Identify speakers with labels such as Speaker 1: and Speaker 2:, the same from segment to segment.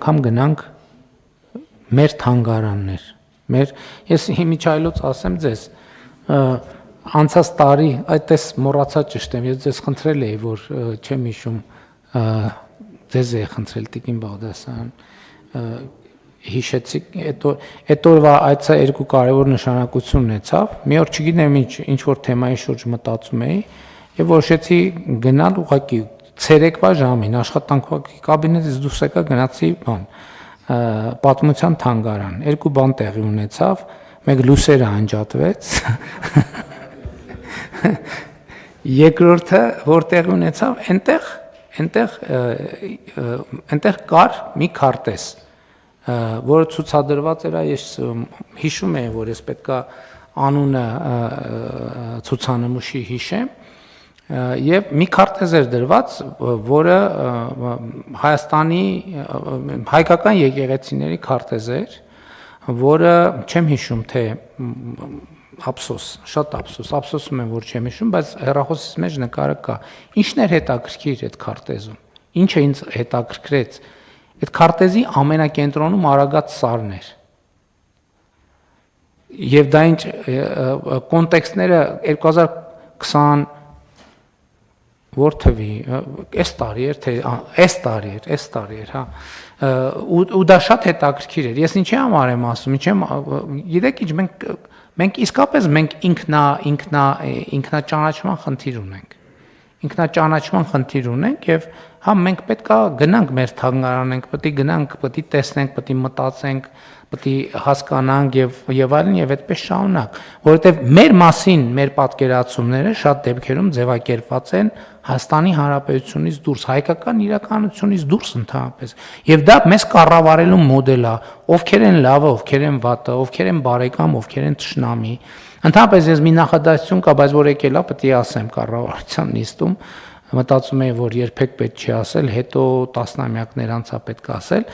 Speaker 1: անգամ գնանք մեր թանգարաններ, ես Միչայելոց ասեմ ձեզ, անցած տարի, այդպես մոռացա ճշտեմ, ես ձեզ խնդրել էի, որ չեմ հիշում, ձեզ էի խնդրել Տիկին Բաղդասարյան, հիշեցիք, այդ օրվա այցը երկու կարևոր նշանակություն ունեցավ, մի օր չգիտեմ ինչ որ թեմայի շուրջ մտածում էի, եւ որոշեցի գնալ ուղղակի ցերեկվա ժամին աշխատանքի կաբինետից դուրս եկա գնացի պատմության թանգարան, երկու բան տեղի ունեցավ, մեկ լուսերը անջատվեց, երկրորդը որ տեղի ունեցավ, այնտեղ կար մի քարտեզ, որը ցուցադրված էր, ես հիշում եմ, որ ես պետքա անունը ցուցանմուշի հիշեմ, եւ մի քարտեզ էր դրված, որը Հայաստանի հայկական եկեղեցիների քարտեզ էր, որը չեմ հիշում թե շատ ափսոսում եմ, որ չեմ հիշում, բայց հեռախոսից մեջ նկարը կա։ Ինչն էր հետաքրքիր այդ քարտեզում։ Ինչը ինձ հետաքրքրեց։ Այդ քարտեզի ամենակենտրոնում Արագած սարն էր։ Եվ դա ինչ կոնտեքստները 2020 որ թվի, այս տարի էր, թե այս տարի էր, հա, ու դա շատ հետաքրքիր էր, ես ինչի համար եմ ասում, գիտեք ինչ, մենք իսկապես ինքնաճանաչման խնդիր ունենք և հա մենք պետք է գնանք մեր թանգարանենք, պետք է գնանք, պետք է տեսնենք, պետք է մտածենք, պետք է հասկանանք եւ այլն եւ այդպես շարունակ, որովհետեւ մեր մասին մեր պատկերացումները շատ դեպքերում ձևակերպված են Հայաստանի Հանրապետությունից դուրս, հայկական իրականությունից դուրս ընդհանրապես։ Եվ դա մեզ կառավարելու մոդել է, ովքեր են լավը, ովքեր են վատը, ովքեր են բարեկամ, ովքեր են թշնամի։ Ընդհանրապես ես մի նախադասություն կա, բայց որ եկել է, պետք է ասեմ կառավարության նիստում, մտածում եմ, որ երբեք պետք չի ասել, հետո տասնամյակներ անց է պետք ասել,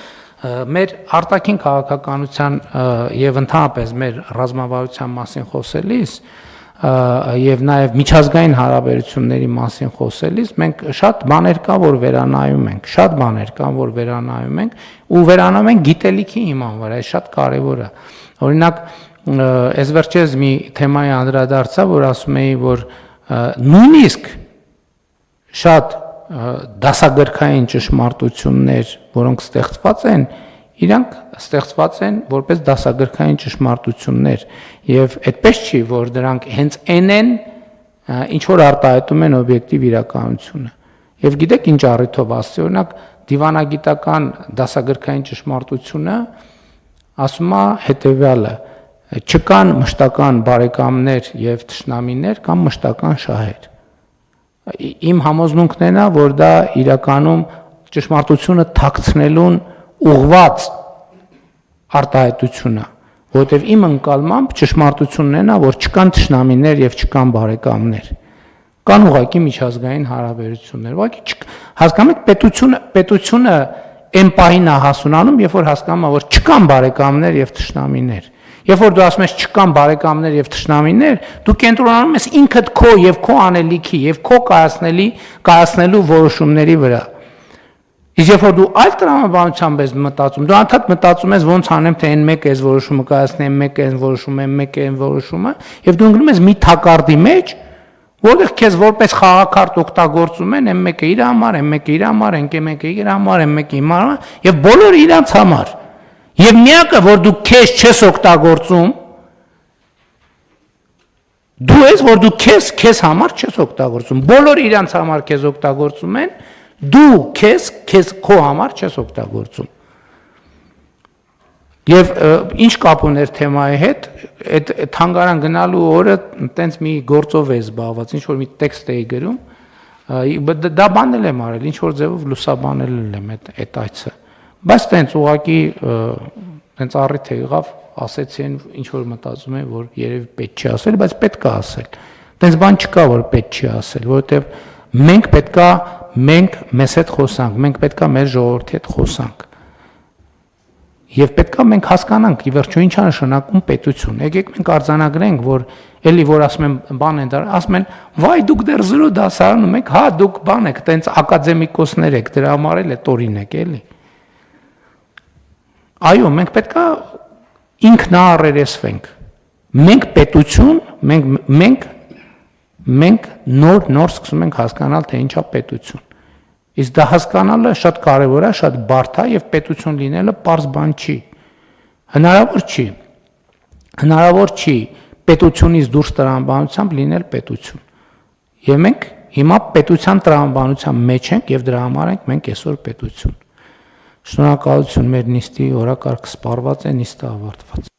Speaker 1: մեր արտաքին քաղաքականության եւ ընդհանրապես մեր ռազմավարության մասին խոսելիս եւ նաեւ միջազգային հարաբերությունների մասին խոսելիս մենք շատ բաներ կա որ վերանայում ենք, ու վերանայում ենք գիտելիքի հիման վրա, այս շատ կարեւոր է։ Օրինակ, այս վերջերս մի թեմայի անդրադարձա, որ ասում էի, որ նույնիսկ շատ դասագրքային ճշմարտություններ, որոնք ստեղծված են, իրանք ստեղծված են որպես դասագրքային ճշմարտություններ եւ այդպես չի, որ դրանք հենց են, ինչ որ արտահայտում են օբյեկտիվ իրականությունը։ Եվ գիտեք ինչ առիթով ասի, օրինակ դիվանագիտական դասագրքային ճշմարտությունը ասում է հետեւյալը. չկան մշտական բարեկամներ եւ թշնամիներ կամ մշտական շահեր։ Իմ համոզմունքն է, որ դա իրականում ճշմարտությունը թաքցնելուն ուղղված արտահայտություն է, որովհետև իմ ընկալմամբ ճշմարտությունն է, որ չկան թշնամիներ եւ չկան բարեկամներ։ Կան ուղղակի միջազգային հարաբերություններ։ Ուղղակի հասկանում եք պետությունը այն պահին է հասունանում, երբ որ հասկանում է, որ չկան բարեկամներ եւ թշնամիներ։ Երբ որ դու ասում ես չկան բարեկամներ եւ թշնամիներ, դու կենտրոնանում ես ինքդ քո եւ քո անելիքի եւ քո կայացնելու որոշումների վրա։ Իսկ երբ որ դու այլ տրամաբանությամբ ես մտածում, դու անդադ մտածում ես ոնց անեմ, թե այն մեկը այս որոշումը կայացնի, այն մեկը այն որոշումը, այն մեկը այն որոշումը, եւ դու ընկնում ես մի թակարդի մեջ, որտեղ քեզ որպես խաղակարդ օգտագործում են, այն մեկը իր համար, այն մեկը իր համար, այն մեկը իր համար, այն մեկը իր համար, եւ բոլորը իրանց համար։ Եվ միակը, որ դու քեզ չես օգտագործում, դու ես, որ դու քեզ համար չես օգտագործում, բոլորը իրանց համար քեզ օգտագործում են, դու քեզ քո համար չես օգտագործում։ Եվ ինչ կապ ուներ թեմայի հետ, այդ թանգարան գնալու օրը տենց մի գործով է զբաղված, ինչ որ մի տեքստ էի գրում, դա բանել եմ արել, ինչ որ ձևով լուսաբանել եմ այդ այցը։ Բայց տենց ուղղակի տենց առիթ եղավ, ասեցի ինչ որ մտածում եմ, որ երևի պետք չի ասել, բայց պետք է ասել։ Տենց բան չկա, որ պետք չի ասել, որովհետև մենք մեզ հետ խոսանք, մենք պետք է մեր ժողովրդի հետ խոսանք։ Եվ պետք է մենք հասկանանք, ի վերջո ինչ է նշանակում պետություն։ Եկեք մենք արձանագրենք, որ էլի որ ասում են բան են դար, ասում են, վայ դուք դեռ 0 դասարանում եք, հա դուք բան եք, տենց ակադեմիկոսներ եք, դրա համար էլ է տորին եք, էլի։ Այո, մենք պետքա ինքնաառերեսվենք։ Մենք պետություն, մենք նոր սկսում ենք հասկանալ, թե ինչա պետություն։ Իսկ դա հասկանալը շատ կարևոր է, շատ բարդ է եւ պետություն լինելը պարզ բան չի։ Հնարավոր չի պետությունից դուրս տրամաբանությամբ լինել պետություն։ Եվ մենք հիմա պետության տրամաբանության մեջ ենք եւ դրա համար ենք մենք այսօր պետություն։ Շնորհակալություն, մեր նիստի օրակարգը սպառված է, նիստը ավարտված։